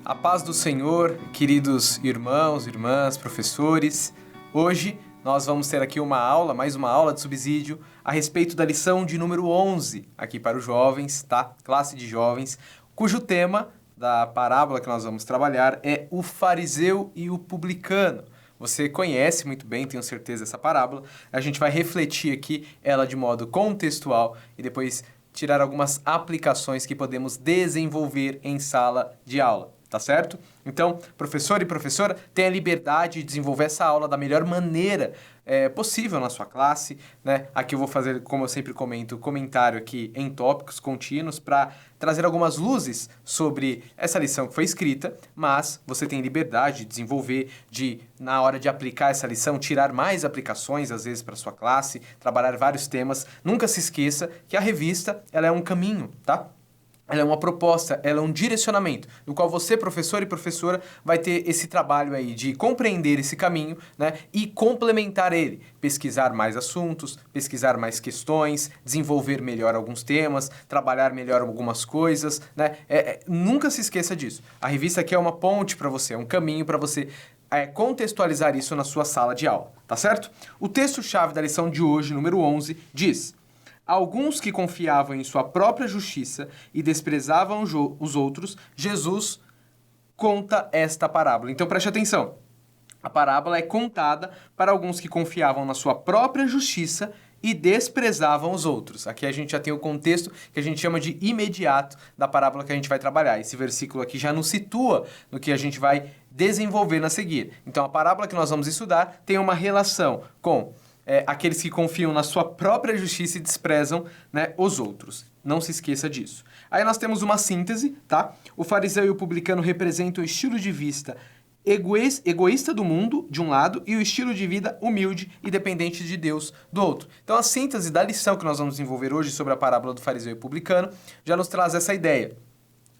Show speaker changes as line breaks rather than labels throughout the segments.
A paz do Senhor, queridos irmãos, irmãs, professores. Hoje nós vamos ter aqui mais uma aula de subsídio a respeito da lição de número 11, aqui para os jovens, tá? Classe de jovens, cujo tema da parábola que nós vamos trabalhar é o fariseu e o publicano. Você conhece muito bem, tenho certeza, essa parábola. A gente vai refletir aqui ela de modo contextual e depois tirar algumas aplicações que podemos desenvolver em sala de aula. Tá certo? Então, professor e professora, tenha a liberdade de desenvolver essa aula da melhor maneira possível na sua classe, né? Aqui eu vou fazer, como eu sempre comento, comentário aqui em tópicos contínuos para trazer algumas luzes sobre essa lição que foi escrita, mas você tem liberdade de desenvolver, na hora de aplicar essa lição, tirar mais aplicações, às vezes, para sua classe, trabalhar vários temas. Nunca se esqueça que a revista, ela é um caminho, tá? Ela é uma proposta, ela é um direcionamento, no qual você, professor e professora, vai ter esse trabalho aí de compreender esse caminho, né, e complementar ele, pesquisar mais assuntos, pesquisar mais questões, desenvolver melhor alguns temas, trabalhar melhor algumas coisas, né, nunca se esqueça disso. A revista aqui é uma ponte para você, é um caminho para você contextualizar isso na sua sala de aula, tá certo? O texto-chave da lição de hoje, número 11, diz: alguns que confiavam em sua própria justiça e desprezavam os outros, Jesus conta esta parábola. Então preste atenção. A parábola é contada para alguns que confiavam na sua própria justiça e desprezavam os outros. Aqui a gente já tem o contexto que a gente chama de imediato da parábola que a gente vai trabalhar. Esse versículo aqui já nos situa no que a gente vai desenvolver a seguir. Então a parábola que nós vamos estudar tem uma relação com aqueles que confiam na sua própria justiça e desprezam, né, os outros. Não se esqueça disso. Aí nós temos uma síntese, tá? O fariseu e o publicano representam o estilo de vista egoísta do mundo, de um lado, e o estilo de vida humilde e dependente de Deus, do outro. Então a síntese da lição que nós vamos desenvolver hoje sobre a parábola do fariseu e publicano já nos traz essa ideia.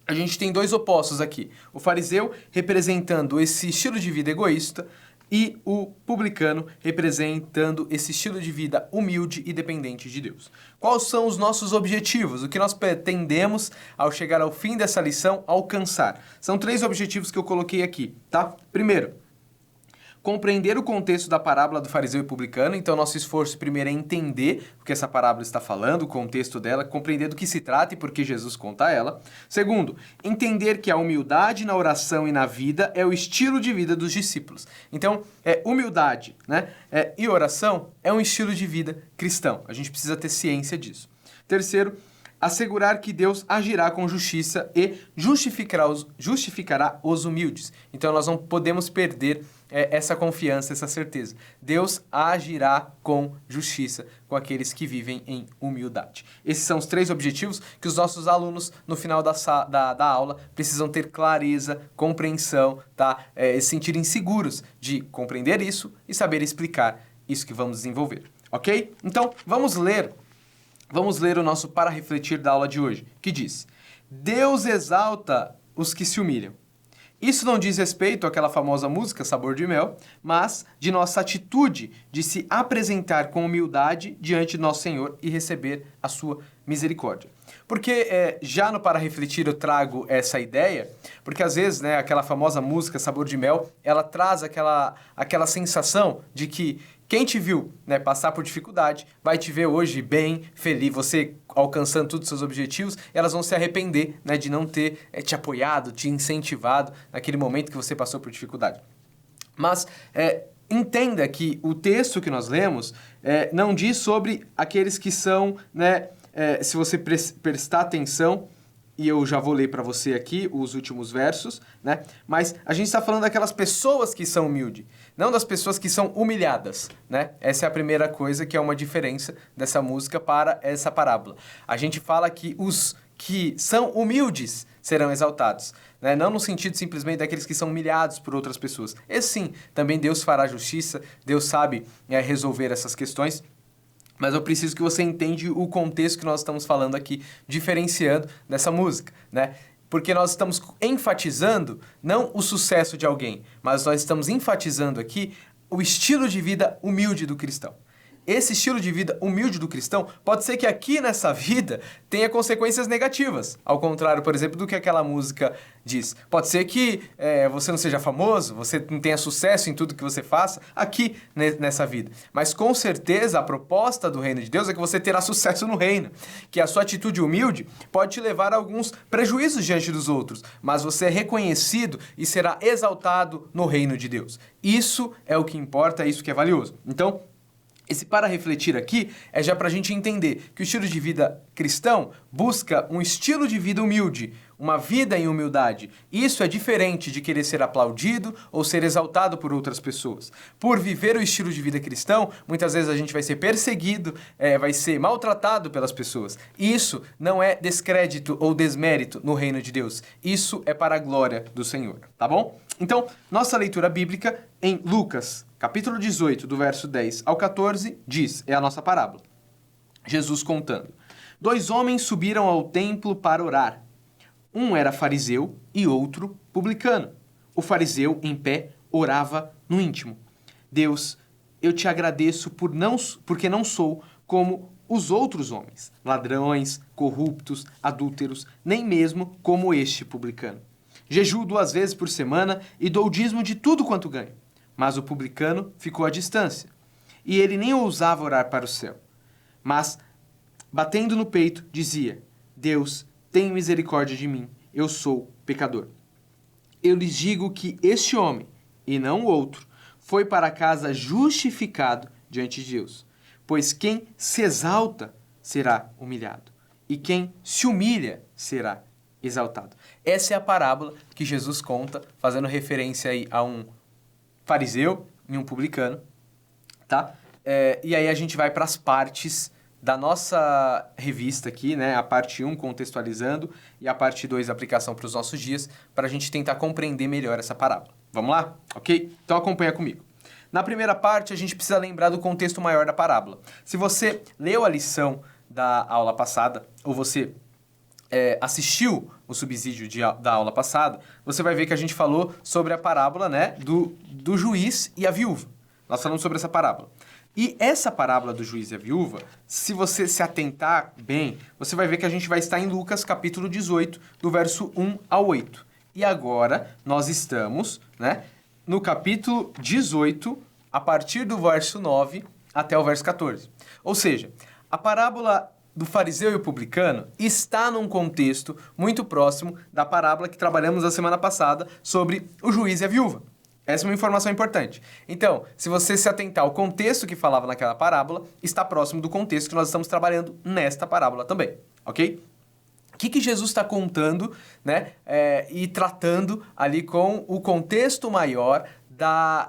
A gente tem dois opostos aqui. O fariseu representando esse estilo de vida egoísta, e o publicano representando esse estilo de vida humilde e dependente de Deus. Quais são os nossos objetivos? O que nós pretendemos, ao chegar ao fim dessa lição, alcançar? São 3 objetivos que eu coloquei aqui, tá? Primeiro, compreender o contexto da parábola do fariseu e publicano. Então, nosso esforço primeiro é entender o que essa parábola está falando, o contexto dela, compreender do que se trata e por que Jesus conta ela. Segundo, entender que a humildade na oração e na vida é o estilo de vida dos discípulos. Então, humildade, né, e oração é um estilo de vida cristão. A gente precisa ter ciência disso. Terceiro, assegurar que Deus agirá com justiça e justificará os humildes. Então, nós não podemos perder essa confiança, essa certeza. Deus agirá com justiça com aqueles que vivem em humildade. Esses são os 3 objetivos que os nossos alunos, no final da aula, precisam ter clareza, compreensão, tá? Se sentirem seguros de compreender isso e saber explicar isso que vamos desenvolver. Ok? Então, vamos ler o nosso para refletir da aula de hoje, que diz: Deus exalta os que se humilham. Isso não diz respeito àquela famosa música Sabor de Mel, mas de nossa atitude de se apresentar com humildade diante do nosso Senhor e receber a sua misericórdia. Porque já no Para Refletir eu trago essa ideia, porque às vezes, né, aquela famosa música Sabor de Mel, ela traz aquela sensação de que quem te viu, né, passar por dificuldade vai te ver hoje bem, feliz, você alcançando todos os seus objetivos, elas vão se arrepender, né, de não ter te apoiado, te incentivado naquele momento que você passou por dificuldade. Mas entenda que o texto que nós lemos não diz sobre aqueles que são, né, se você prestar atenção, e eu já vou ler para você aqui os últimos versos, né? Mas a gente está falando daquelas pessoas que são humildes, não das pessoas que são humilhadas, né? Essa é a primeira coisa que é uma diferença dessa música para essa parábola. A gente fala que os que são humildes serão exaltados, né? Não no sentido simplesmente daqueles que são humilhados por outras pessoas. Esse sim, também Deus fará justiça, Deus sabe resolver essas questões. Mas eu preciso que você entenda o contexto que nós estamos falando aqui, diferenciando dessa música, né? Porque nós estamos enfatizando não o sucesso de alguém, mas nós estamos enfatizando aqui o estilo de vida humilde do cristão. esse estilo de vida humilde do cristão pode ser que aqui nessa vida tenha consequências negativas. Ao contrário, por exemplo, do que aquela música diz. Pode ser que você não seja famoso, você não tenha sucesso em tudo que você faça aqui nessa vida. Mas com certeza a proposta do reino de Deus é que você terá sucesso no reino. Que a sua atitude humilde pode te levar a alguns prejuízos diante dos outros, mas você é reconhecido e será exaltado no reino de Deus. Isso é o que importa, é isso que é valioso. Então, esse para refletir aqui é já para a gente entender que o estilo de vida cristão busca um estilo de vida humilde, uma vida em humildade. Isso é diferente de querer ser aplaudido ou ser exaltado por outras pessoas. Por viver o estilo de vida cristão, muitas vezes a gente vai ser perseguido, vai ser maltratado pelas pessoas. Isso não é descrédito ou desmérito no reino de Deus. Isso é para a glória do Senhor, tá bom? Então, nossa leitura bíblica em Lucas, capítulo 18, do verso 10 ao 14, diz, é a nossa parábola. Jesus contando. 2 homens subiram ao templo para orar. Um era fariseu e outro publicano. O fariseu, em pé, orava no íntimo. Deus, eu te agradeço porque não sou como os outros homens, ladrões, corruptos, adúlteros, nem mesmo como este publicano. Jejuo 2 vezes por semana e dou o dízimo de tudo quanto ganho. Mas o publicano ficou à distância, e ele nem ousava orar para o céu. Mas, batendo no peito, dizia, Deus, tem misericórdia de mim, eu sou pecador. Eu lhes digo que este homem, e não o outro, foi para casa justificado diante de Deus. Pois quem se exalta será humilhado, e quem se humilha será exaltado. Essa é a parábola que Jesus conta, fazendo referência aí a um fariseu e um publicano, tá? E aí a gente vai para as partes da nossa revista aqui, né? A parte 1 contextualizando e a parte 2 aplicação para os nossos dias, para a gente tentar compreender melhor essa parábola. Vamos lá? Ok? Então acompanha comigo. Na primeira parte, a gente precisa lembrar do contexto maior da parábola. Se você leu a lição da aula passada, ou você assistiu o subsídio da aula passada, você vai ver que a gente falou sobre a parábola, né, do juiz e a viúva. Nós falamos sobre essa parábola. E essa parábola do juiz e a viúva, se você se atentar bem, você vai ver que a gente vai estar em Lucas capítulo 18, do verso 1 ao 8. E agora nós estamos, né, no capítulo 18, a partir do verso 9 até o verso 14. Ou seja, a parábola do fariseu e o publicano está num contexto muito próximo da parábola que trabalhamos na semana passada sobre o juiz e a viúva. Essa é uma informação importante. Então, se você se atentar ao contexto que falava naquela parábola, está próximo do contexto que nós estamos trabalhando nesta parábola também, ok? O que Jesus está contando, né, e tratando ali com o contexto maior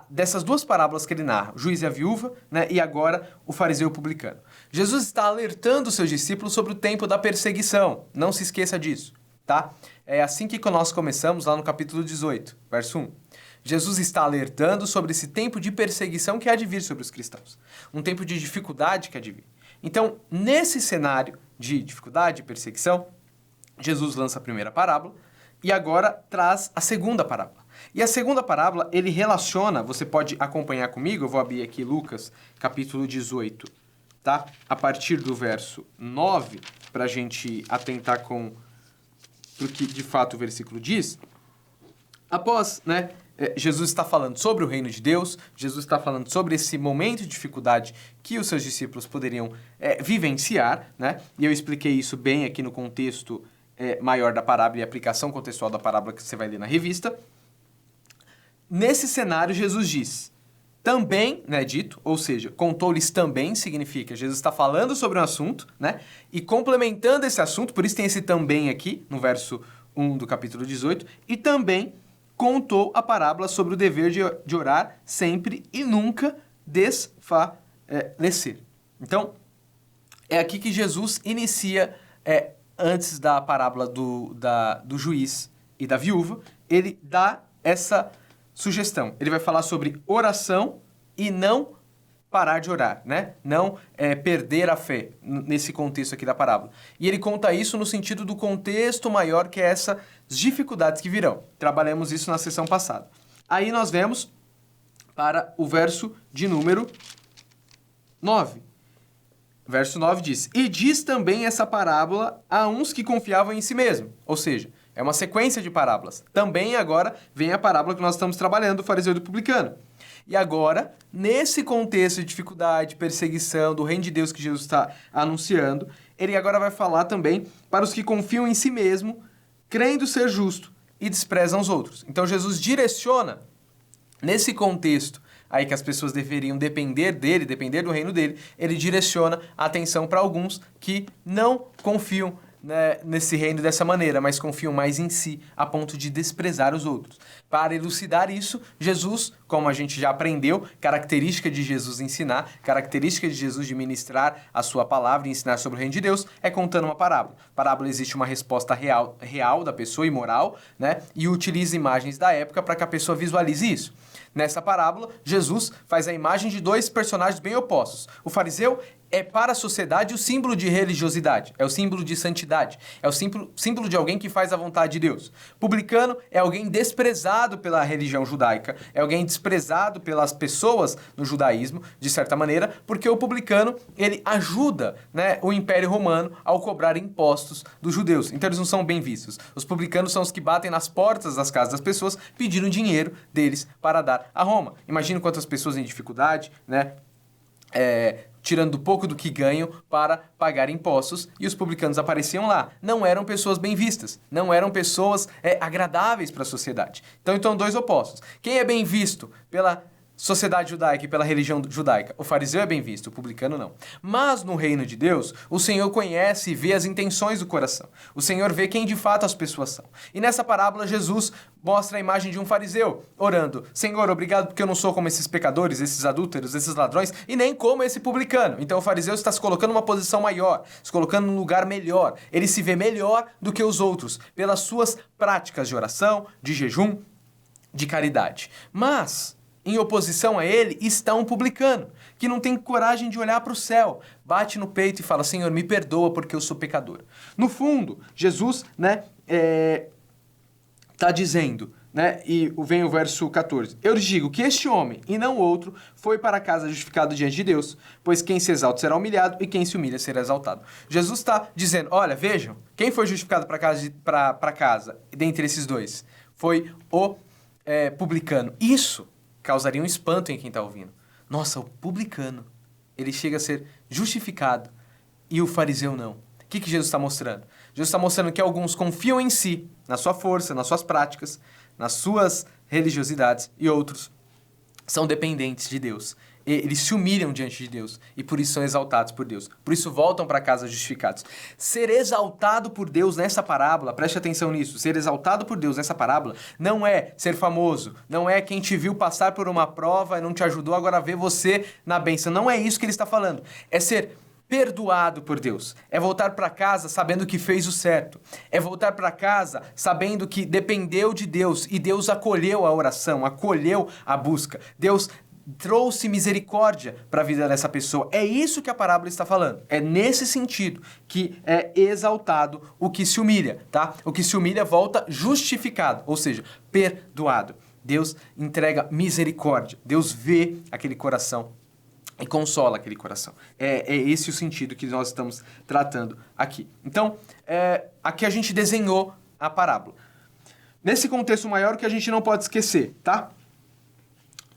dessas duas parábolas que ele narra, o juiz e a viúva, né, e agora o fariseu e o publicano. Jesus está alertando os seus discípulos sobre o tempo da perseguição. Não se esqueça disso, tá? É assim que nós começamos lá no capítulo 18, verso 1. Jesus está alertando sobre esse tempo de perseguição que há de vir sobre os cristãos. Um tempo de dificuldade que há de vir. Então, nesse cenário de dificuldade e perseguição, Jesus lança a primeira parábola e agora traz a segunda parábola. E a segunda parábola, ele relaciona, você pode acompanhar comigo, eu vou abrir aqui Lucas, capítulo 18, tá? A partir do verso 9, para a gente atentar com o que de fato o versículo diz. Após, né, Jesus está falando sobre o reino de Deus, Jesus está falando sobre esse momento de dificuldade que os seus discípulos poderiam vivenciar, né? E eu expliquei isso bem aqui no contexto maior da parábola e aplicação contextual da parábola que você vai ler na revista. Nesse cenário, Jesus diz, também, né, dito, ou seja, contou-lhes também, significa, Jesus está falando sobre um assunto, né, e complementando esse assunto, por isso tem esse também aqui, no verso 1 do capítulo 18, e também contou a parábola sobre o dever de orar sempre e nunca desfalecer. Então, é aqui que Jesus inicia, antes da parábola do juiz e da viúva, ele dá essa sugestão. Ele vai falar sobre oração e não parar de orar, né? Não perder a fé nesse contexto aqui da parábola. E ele conta isso no sentido do contexto maior, que é essas dificuldades que virão. Trabalhamos isso na sessão passada. Aí nós vemos para o verso de número 9. verso 9 diz: E diz também essa parábola a uns que confiavam em si mesmo. Ou seja, é uma sequência de parábolas. Também agora vem a parábola que nós estamos trabalhando, do fariseu e do publicano. E agora, nesse contexto de dificuldade, perseguição, do reino de Deus que Jesus está anunciando, ele agora vai falar também para os que confiam em si mesmo, crendo ser justo e desprezam os outros. Então Jesus direciona, nesse contexto aí que as pessoas deveriam depender dele, depender do reino dele, ele direciona a atenção para alguns que não confiam, né, nesse reino dessa maneira, mas confiam mais em si, a ponto de desprezar os outros. Para elucidar isso, Jesus, como a gente já aprendeu, característica de Jesus ensinar, característica de Jesus de ministrar a sua palavra e ensinar sobre o reino de Deus, é contando uma parábola. Parábola existe uma resposta real da pessoa e moral, né, e utiliza imagens da época para que a pessoa visualize isso. Nessa parábola, Jesus faz a imagem de dois personagens bem opostos. O fariseu é para a sociedade o símbolo de religiosidade, é o símbolo de santidade, é o símbolo de alguém que faz a vontade de Deus. Publicano é alguém desprezado pela religião judaica, é alguém desprezado pelas pessoas no judaísmo, de certa maneira, porque o publicano, ele ajuda, né, o Império Romano ao cobrar impostos dos judeus. Então eles não são bem vistos. Os publicanos são os que batem nas portas das casas das pessoas pedindo dinheiro deles para dar a Roma. Imagina quantas pessoas em dificuldade, né, tirando pouco do que ganham para pagar impostos, e os publicanos apareciam lá. Não eram pessoas bem vistas, não eram pessoas agradáveis para a sociedade. Então, dois opostos. Quem é bem visto pela sociedade judaica e pela religião judaica? O fariseu é bem visto, o publicano não. Mas no reino de Deus, o Senhor conhece e vê as intenções do coração. O Senhor vê quem de fato as pessoas são. E nessa parábola, Jesus mostra a imagem de um fariseu orando: Senhor, obrigado porque eu não sou como esses pecadores, esses adúlteros, esses ladrões, e nem como esse publicano. Então o fariseu está se colocando numa posição maior, se colocando num lugar melhor. Ele se vê melhor do que os outros, pelas suas práticas de oração, de jejum, de caridade. Mas em oposição a ele está um publicano, que não tem coragem de olhar para o céu, bate no peito e fala: Senhor, me perdoa porque eu sou pecador. No fundo, Jesus, né, está dizendo, né, e vem o verso 14: Eu lhes digo que este homem, e não outro, foi para casa justificado diante de Deus, pois quem se exalta será humilhado, e quem se humilha será exaltado. Jesus está dizendo: olha, vejam, quem foi justificado para casa dentre esses dois? Foi o publicano. Isso causaria um espanto em quem está ouvindo. Nossa, o publicano, ele chega a ser justificado e o fariseu não. O que Jesus está mostrando? Jesus está mostrando que alguns confiam em si, na sua força, nas suas práticas, nas suas religiosidades, e outros são dependentes de Deus. Eles se humilham diante de Deus e por isso são exaltados por Deus. Por isso voltam para casa justificados. Ser exaltado por Deus nessa parábola, preste atenção nisso, ser exaltado por Deus nessa parábola não é ser famoso, não é quem te viu passar por uma prova e não te ajudou, agora vê você na bênção. Não é isso que ele está falando. É ser perdoado por Deus. É voltar para casa sabendo que fez o certo. É voltar para casa sabendo que dependeu de Deus e Deus acolheu a oração, acolheu a busca. Deus trouxe misericórdia para a vida dessa pessoa. É isso que a parábola está falando. É nesse sentido que é exaltado o que se humilha, tá? O que se humilha volta justificado, ou seja, perdoado. Deus entrega misericórdia. Deus vê aquele coração e consola aquele coração. É esse o sentido que nós estamos tratando aqui. Então, aqui a gente desenhou a parábola. Nesse contexto maior, que a gente não pode esquecer, tá?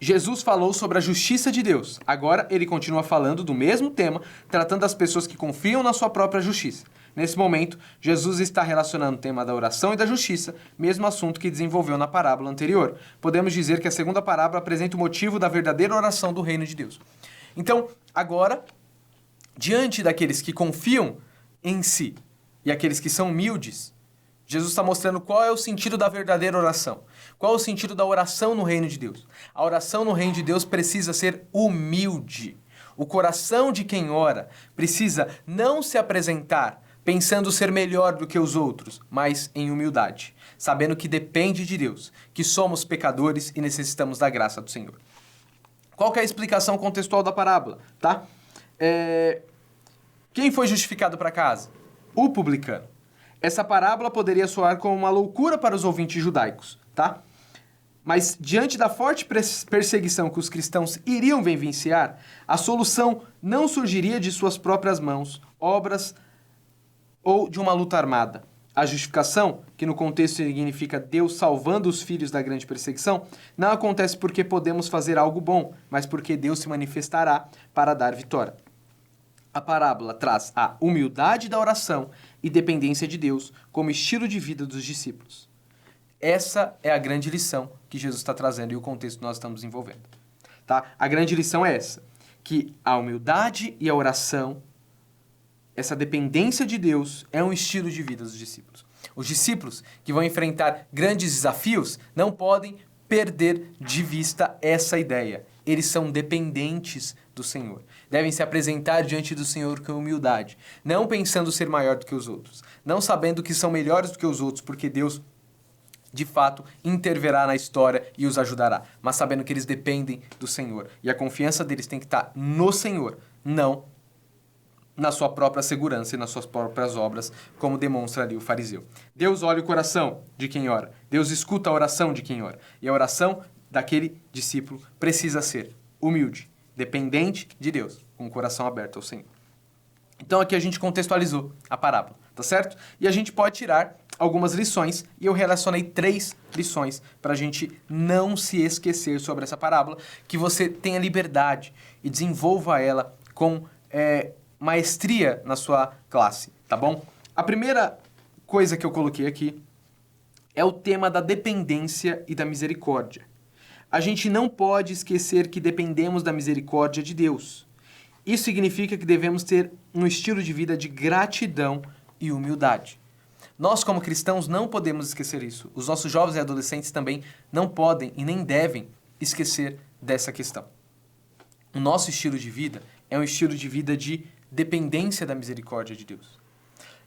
Jesus falou sobre a justiça de Deus. Agora ele continua falando do mesmo tema, tratando das pessoas que confiam na sua própria justiça. Nesse momento, Jesus está relacionando o tema da oração e da justiça, mesmo assunto que desenvolveu na parábola anterior. Podemos dizer que a segunda parábola apresenta o motivo da verdadeira oração do reino de Deus. Então, agora, diante daqueles que confiam em si e aqueles que são humildes, Jesus está mostrando qual é o sentido da verdadeira oração. Qual é o sentido da oração no reino de Deus? A oração no reino de Deus precisa ser humilde. O coração de quem ora precisa não se apresentar pensando ser melhor do que os outros, mas em humildade, sabendo que depende de Deus, que somos pecadores e necessitamos da graça do Senhor. Qual que é a explicação contextual da parábola? Tá? Quem foi justificado para casa? O publicano. Essa parábola poderia soar como uma loucura para os ouvintes judaicos, tá? Mas diante da forte perseguição que os cristãos iriam vivenciar, a solução não surgiria de suas próprias mãos, obras ou de uma luta armada. A justificação, que no contexto significa Deus salvando os filhos da grande perseguição, não acontece porque podemos fazer algo bom, mas porque Deus se manifestará para dar vitória. A parábola traz a humildade da oração e dependência de Deus como estilo de vida dos discípulos. Essa é a grande lição que Jesus está trazendo e o contexto que nós estamos desenvolvendo. Tá? A grande lição é essa, que a humildade e a oração, essa dependência de Deus, é um estilo de vida dos discípulos. Os discípulos que vão enfrentar grandes desafios não podem perder de vista essa ideia. Eles são dependentes do Senhor. Devem se apresentar diante do Senhor com humildade, não pensando ser maior do que os outros, não sabendo que são melhores do que os outros, porque Deus, de fato, intervirá na história e os ajudará, mas sabendo que eles dependem do Senhor. E a confiança deles tem que estar no Senhor, não na sua própria segurança e nas suas próprias obras, como demonstra ali o fariseu. Deus olha o coração de quem ora. Deus escuta a oração de quem ora. E a oração daquele discípulo precisa ser humilde, dependente de Deus, com o coração aberto ao Senhor. Então aqui a gente contextualizou a parábola, tá certo? E a gente pode tirar algumas lições, e eu relacionei 3 lições para a gente não se esquecer sobre essa parábola, que você tenha liberdade e desenvolva ela com maestria na sua classe, tá bom? A primeira coisa que eu coloquei aqui é o tema da dependência e da misericórdia. A gente não pode esquecer que dependemos da misericórdia de Deus. Isso significa que devemos ter um estilo de vida de gratidão e humildade. Nós, como cristãos, não podemos esquecer isso. Os nossos jovens e adolescentes também não podem e nem devem esquecer dessa questão. O nosso estilo de vida é um estilo de vida de dependência da misericórdia de Deus.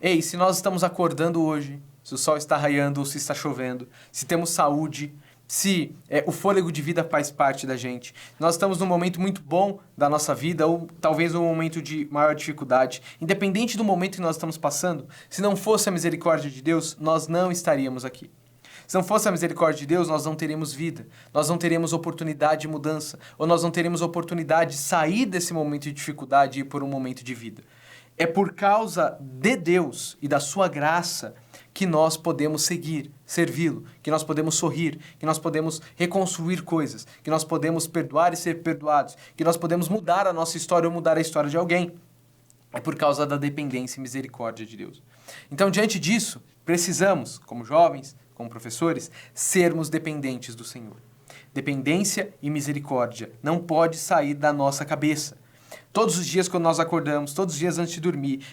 Ei, se nós estamos acordando hoje, se o sol está raiando ou se está chovendo, se temos saúde, se o fôlego de vida faz parte da gente, nós estamos num momento muito bom da nossa vida ou talvez um momento de maior dificuldade, independente do momento que nós estamos passando, se não fosse a misericórdia de Deus, nós não estaríamos aqui. Se não fosse a misericórdia de Deus, nós não teríamos vida, nós não teríamos oportunidade de mudança, ou nós não teríamos oportunidade de sair desse momento de dificuldade e ir por um momento de vida. É por causa de Deus e da sua graça que nós podemos seguir, servi-lo, que nós podemos sorrir, que nós podemos reconstruir coisas, que nós podemos perdoar e ser perdoados, que nós podemos mudar a nossa história ou mudar a história de alguém. É por causa da dependência e misericórdia de Deus. Então, diante disso, precisamos, como jovens, como professores, sermos dependentes do Senhor. Dependência e misericórdia não pode sair da nossa cabeça. Todos os dias quando nós acordamos, todos os dias antes de dormir,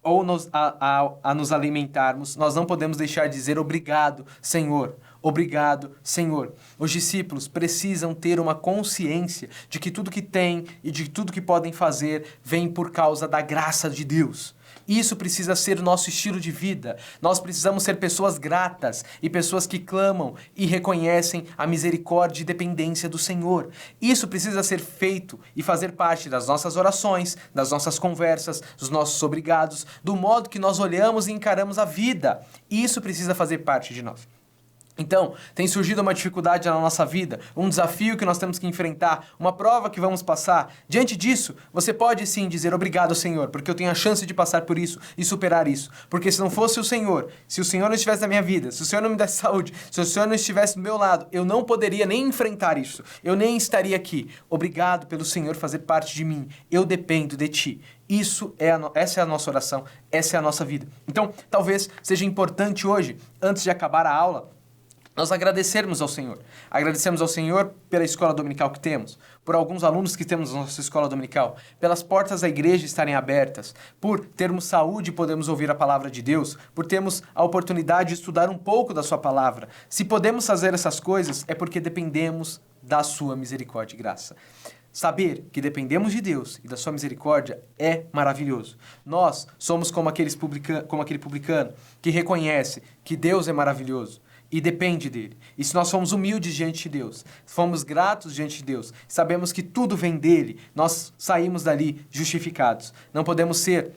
a nos alimentarmos, nós não podemos deixar de dizer obrigado, Senhor. Obrigado, Senhor. Os discípulos precisam ter uma consciência de que tudo que têm e de tudo que podem fazer vem por causa da graça de Deus. Isso precisa ser o nosso estilo de vida. Nós precisamos ser pessoas gratas e pessoas que clamam e reconhecem a misericórdia e dependência do Senhor. Isso precisa ser feito e fazer parte das nossas orações, das nossas conversas, dos nossos obrigados, do modo que nós olhamos e encaramos a vida. Isso precisa fazer parte de nós. Então, tem surgido uma dificuldade na nossa vida, um desafio que nós temos que enfrentar, uma prova que vamos passar. Diante disso, você pode sim dizer obrigado, Senhor, porque eu tenho a chance de passar por isso e superar isso. Porque se não fosse o Senhor, se o Senhor não estivesse na minha vida, se o Senhor não me desse saúde, se o Senhor não estivesse do meu lado, eu não poderia nem enfrentar isso. Eu nem estaria aqui. Obrigado pelo Senhor fazer parte de mim. Eu dependo de Ti. Essa é a nossa oração, essa é a nossa vida. Então, talvez seja importante hoje, antes de acabar a aula, nós agradecermos ao Senhor. Agradecemos ao Senhor pela escola dominical que temos, por alguns alunos que temos na nossa escola dominical, pelas portas da igreja estarem abertas, por termos saúde e podermos ouvir a palavra de Deus, por termos a oportunidade de estudar um pouco da sua palavra. Se podemos fazer essas coisas, é porque dependemos da sua misericórdia e graça. Saber que dependemos de Deus e da sua misericórdia é maravilhoso. Nós somos como aquele publicano que reconhece que Deus é maravilhoso e depende dele. E se nós somos humildes diante de Deus, fomos gratos diante de Deus, sabemos que tudo vem dele, nós saímos dali justificados. Não podemos ser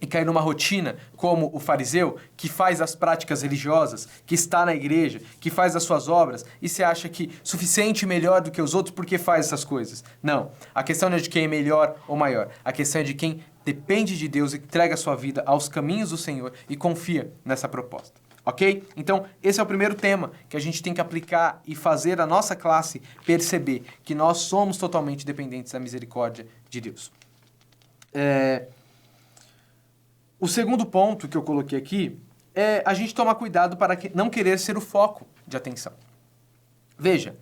e cair numa rotina como o fariseu, que faz as práticas religiosas, que está na igreja, que faz as suas obras, e você acha que suficiente e melhor do que os outros porque faz essas coisas. Não. A questão não é de quem é melhor ou maior. A questão é de quem depende de Deus e entrega a sua vida aos caminhos do Senhor e confia nessa proposta. Ok? Então, esse é o primeiro tema que a gente tem que aplicar e fazer a nossa classe perceber que nós somos totalmente dependentes da misericórdia de Deus. O segundo ponto que eu coloquei aqui é a gente tomar cuidado para não querer ser o foco de atenção. Veja,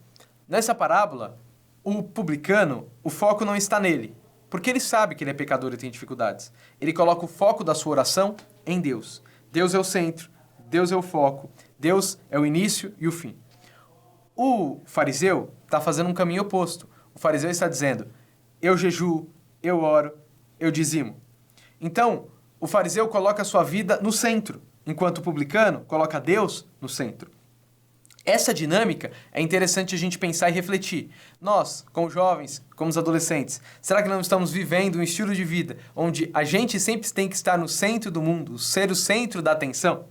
nessa parábola, o publicano, o foco não está nele, porque ele sabe que ele é pecador e tem dificuldades. Ele coloca o foco da sua oração em Deus. Deus é o centro, Deus é o foco, Deus é o início e o fim. O fariseu está fazendo um caminho oposto. O fariseu está dizendo, eu jejuo, eu oro, eu dizimo. Então, o fariseu coloca a sua vida no centro, enquanto o publicano coloca Deus no centro. Essa dinâmica é interessante a gente pensar e refletir. Nós, como jovens, como os adolescentes, será que não estamos vivendo um estilo de vida onde a gente sempre tem que estar no centro do mundo, ser o centro da atenção?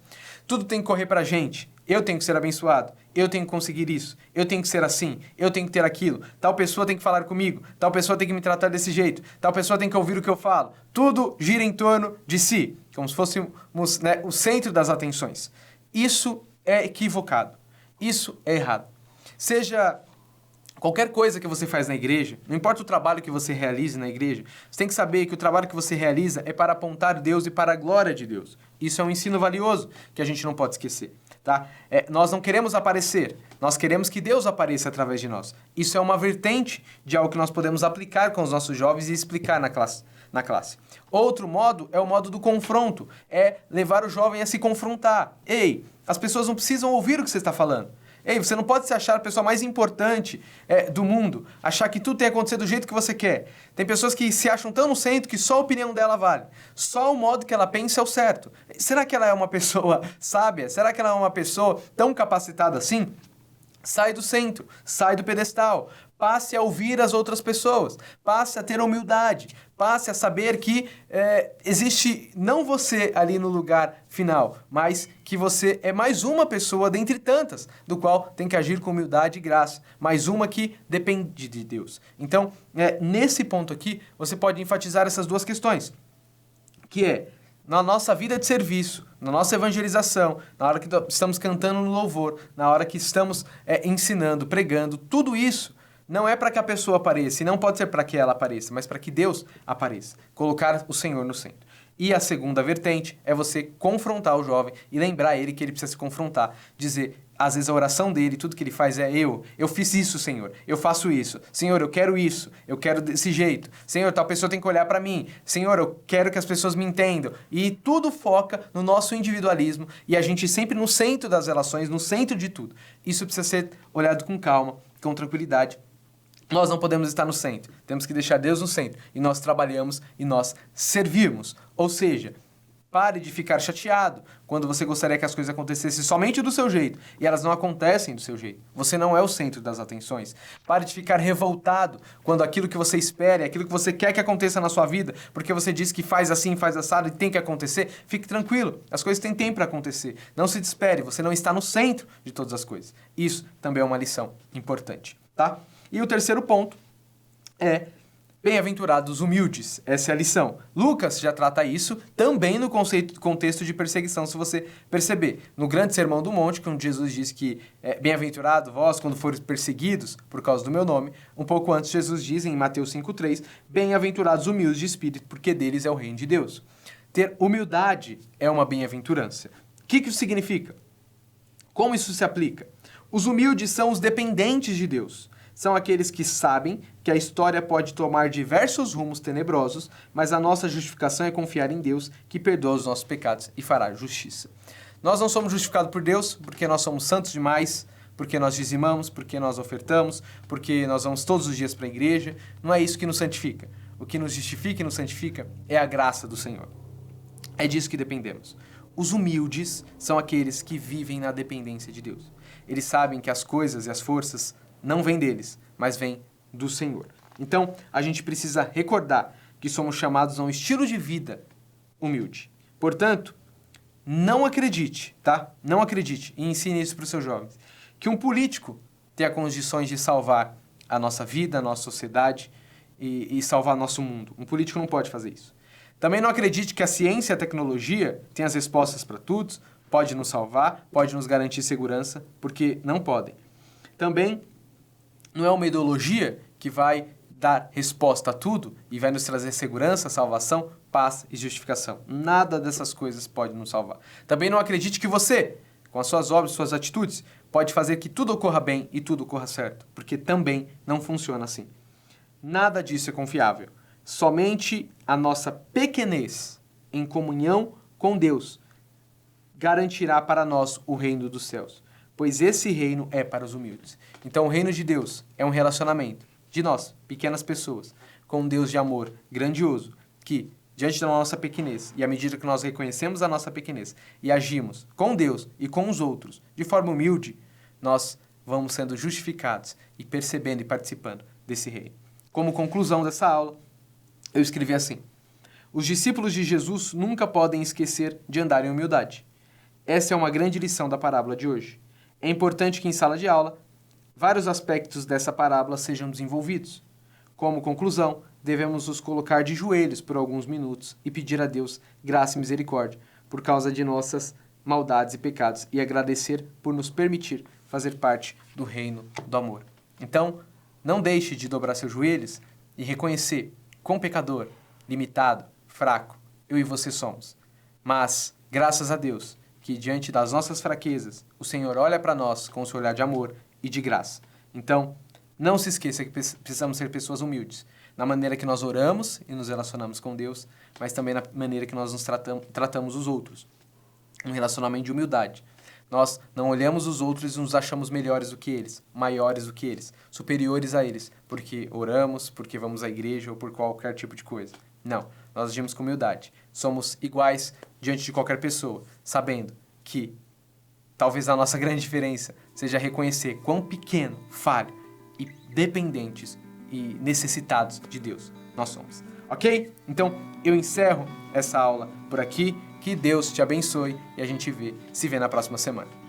Tudo tem que correr para a gente. Eu tenho que ser abençoado, eu tenho que conseguir isso, eu tenho que ser assim, eu tenho que ter aquilo, tal pessoa tem que falar comigo, tal pessoa tem que me tratar desse jeito, tal pessoa tem que ouvir o que eu falo. Tudo gira em torno de si, como se fôssemos, né, o centro das atenções. Isso é equivocado, isso é errado. Seja qualquer coisa que você faz na igreja, não importa o trabalho que você realize na igreja, você tem que saber que o trabalho que você realiza é para apontar Deus e para a glória de Deus. Isso é um ensino valioso que a gente não pode esquecer. Tá? Nós não queremos aparecer, nós queremos que Deus apareça através de nós. Isso é uma vertente de algo que nós podemos aplicar com os nossos jovens e explicar na classe. Outro modo é o modo do confronto, é levar o jovem a se confrontar. Ei, as pessoas não precisam ouvir o que você está falando. Ei, você não pode se achar a pessoa mais importante do mundo, achar que tudo tem que acontecer do jeito que você quer. Tem pessoas que se acham tão no centro que só a opinião dela vale. Só o modo que ela pensa é o certo. Será que ela é uma pessoa sábia? Será que ela é uma pessoa tão capacitada assim? Sai do centro, sai do pedestal, passe a ouvir as outras pessoas, passe a ter humildade, passe a saber que existe não você ali no lugar final, mas que você é mais uma pessoa dentre tantas, do qual tem que agir com humildade e graça, mais uma que depende de Deus. Então, nesse ponto aqui, você pode enfatizar essas duas questões, que é, na nossa vida de serviço, na nossa evangelização, na hora que estamos cantando no louvor, na hora que estamos ensinando, pregando, tudo isso não é para que a pessoa apareça, e não pode ser para que ela apareça, mas para que Deus apareça. Colocar o Senhor no centro. E a segunda vertente é você confrontar o jovem e lembrar ele que ele precisa se confrontar. Dizer, às vezes a oração dele, tudo que ele faz é eu fiz isso, Senhor, eu faço isso. Senhor, eu quero desse jeito. Senhor, tal pessoa tem que olhar para mim. Senhor, eu quero que as pessoas me entendam. E tudo foca no nosso individualismo e a gente sempre no centro das relações, no centro de tudo. Isso precisa ser olhado com calma, com tranquilidade. Nós não podemos estar no centro, temos que deixar Deus no centro. E nós trabalhamos e nós servimos. Ou seja, pare de ficar chateado quando você gostaria que as coisas acontecessem somente do seu jeito e elas não acontecem do seu jeito. Você não é o centro das atenções. Pare de ficar revoltado quando aquilo que você espera, aquilo que você quer que aconteça na sua vida, porque você diz que faz assim, faz assado e tem que acontecer. Fique tranquilo, as coisas têm tempo para acontecer. Não se desespere, você não está no centro de todas as coisas. Isso também é uma lição importante, tá? E o terceiro ponto é bem-aventurados humildes. Essa é a lição. Lucas já trata isso também no contexto de perseguição, se você perceber. No grande sermão do monte, quando Jesus diz que bem-aventurado vós quando fores perseguidos por causa do meu nome, um pouco antes Jesus diz em Mateus 5,3, bem-aventurados humildes de espírito, porque deles é o reino de Deus. Ter humildade é uma bem-aventurança. O que isso significa? Como isso se aplica? Os humildes são os dependentes de Deus. São aqueles que sabem que a história pode tomar diversos rumos tenebrosos, mas a nossa justificação é confiar em Deus, que perdoa os nossos pecados e fará justiça. Nós não somos justificados por Deus porque nós somos santos demais, porque nós dizimamos, porque nós ofertamos, porque nós vamos todos os dias para a igreja. Não é isso que nos santifica. O que nos justifica e nos santifica é a graça do Senhor. É disso que dependemos. Os humildes são aqueles que vivem na dependência de Deus. Eles sabem que as coisas e as forças não vem deles, mas vem do Senhor. Então, a gente precisa recordar que somos chamados a um estilo de vida humilde. Portanto, não acredite, tá? Não acredite, e ensine isso para os seus jovens, que um político tenha condições de salvar a nossa vida, a nossa sociedade e salvar nosso mundo. Um político não pode fazer isso. Também não acredite que a ciência e a tecnologia têm as respostas para tudo, pode nos salvar, pode nos garantir segurança, porque não podem. Também não é uma ideologia que vai dar resposta a tudo e vai nos trazer segurança, salvação, paz e justificação. Nada dessas coisas pode nos salvar. Também não acredite que você, com as suas obras, suas atitudes, pode fazer que tudo ocorra bem e tudo ocorra certo, porque também não funciona assim. Nada disso é confiável. Somente a nossa pequenez em comunhão com Deus garantirá para nós o reino dos céus, pois esse reino é para os humildes. Então, o reino de Deus é um relacionamento de nós, pequenas pessoas, com um Deus de amor grandioso, que, diante da nossa pequenez, e à medida que nós reconhecemos a nossa pequenez e agimos com Deus e com os outros de forma humilde, nós vamos sendo justificados e percebendo e participando desse reino. Como conclusão dessa aula, eu escrevi assim: os discípulos de Jesus nunca podem esquecer de andar em humildade. Essa é uma grande lição da parábola de hoje. É importante que em sala de aula, vários aspectos dessa parábola sejam desenvolvidos. Como conclusão, devemos nos colocar de joelhos por alguns minutos e pedir a Deus graça e misericórdia por causa de nossas maldades e pecados e agradecer por nos permitir fazer parte do reino do amor. Então, não deixe de dobrar seus joelhos e reconhecer quão pecador, limitado, fraco eu e você somos. Mas, graças a Deus, que diante das nossas fraquezas, o Senhor olha para nós com o seu olhar de amor e de graça. Então, não se esqueça que precisamos ser pessoas humildes, na maneira que nós oramos e nos relacionamos com Deus, mas também na maneira que nós nos tratamos os outros. Um relacionamento de humildade. Nós não olhamos os outros e nos achamos melhores do que eles, maiores do que eles, superiores a eles, porque oramos, porque vamos à igreja ou por qualquer tipo de coisa. Não, nós agimos com humildade. Somos iguais diante de qualquer pessoa, sabendo que talvez a nossa grande diferença seja reconhecer quão pequeno, falho e dependentes e necessitados de Deus nós somos. Ok? Então, eu encerro essa aula por aqui. Que Deus te abençoe e a gente se vê na próxima semana.